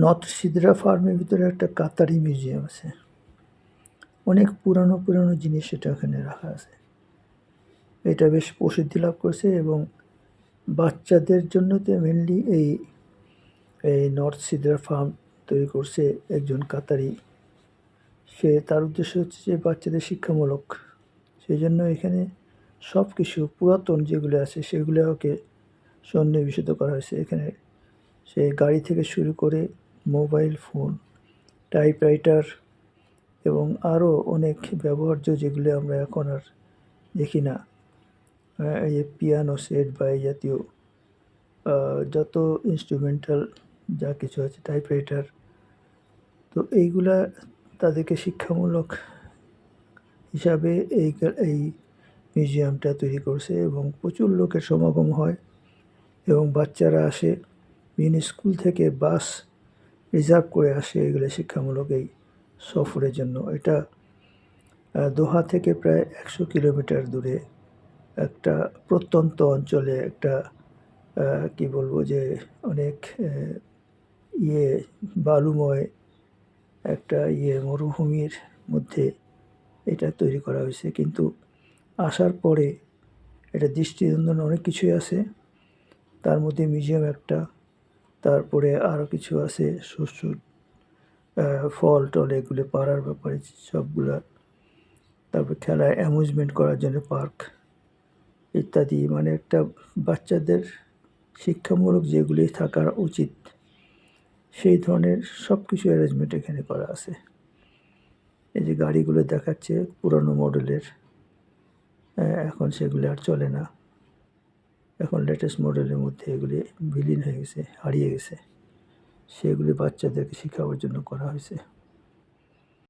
North Sidra ফার্মের ভিতরে একটা কাতারি মিউজিয়াম আছে। অনেক পুরানো পুরানো জিনিস এটা ওখানে রাখা আছে। এটা বেশ প্রসিদ্ধি লাভ করছে এবং বাচ্চাদের জন্য তো মেনলি এই নর্থ সিদরা ফার্ম তৈরি করছে একজন কাতারি। তার উদ্দেশ্য হচ্ছে যে বাচ্চাদের শিক্ষামূলক। সেই জন্য এখানে সব কিছু পুরাতন যেগুলো আছে সেগুলোকে সন্নিবেশিত করা হয়েছে এখানে। সেই গাড়ি থেকে শুরু করে মোবাইল ফোন, টাইপরাইটার এবং আরও অনেক ব্যবহার্য যেগুলো আমরা এখন আর দেখি না। এই যে পিয়ানো সেট বা এই জাতীয় যত ইনস্ট্রুমেন্টাল যা কিছু আছে, টাইপরাইটার, তো এইগুলা তাদেরকে শিক্ষামূলক হিসাবে এই মিউজিয়ামটা তৈরি করছে এবং প্রচুর লোকের সমাগম হয় এবং বাচ্চারা আসে। বিভিন্ন স্কুল থেকে বাস রিজার্ভ করে আসে এগুলো শিক্ষামূলক এই সফরের জন্য। এটা দোহা থেকে প্রায় 100 কিলোমিটার দূরে একটা প্রত্যন্ত অঞ্চলে একটা কি বলবো যে অনেক বালুময় একটা মরুভূমির মধ্যে এটা তৈরি করা হয়েছে। কিন্তু আসার পরে এটা দৃষ্টিনন্দন অনেক কিছুই আছে। তার মধ্যে মিউজিয়াম একটা, তারপরে আরও কিছু আছে শস্য, ফল টল এগুলো পাড়ার ব্যাপারে সবগুলা, তারপর খেলা অ্যামিউজমেন্ট করার জন্য পার্ক ইত্যাদি। মানে একটা বাচ্চাদের শিক্ষামূলক যেগুলি থাকা উচিত সেই ধরনের সব কিছু অ্যারেঞ্জমেন্ট এখানে করা আছে। এই যে গাড়িগুলো দেখাচ্ছে পুরানো মডেলের, এখন সেগুলি আর চলে না। এখন লেটেস্ট মডেলের মধ্যে এগুলি বিলীন হয়ে গেছে, হারিয়ে গেছে। সেগুলি বাচ্চাদেরকে শেখাবার জন্য করা হয়েছে।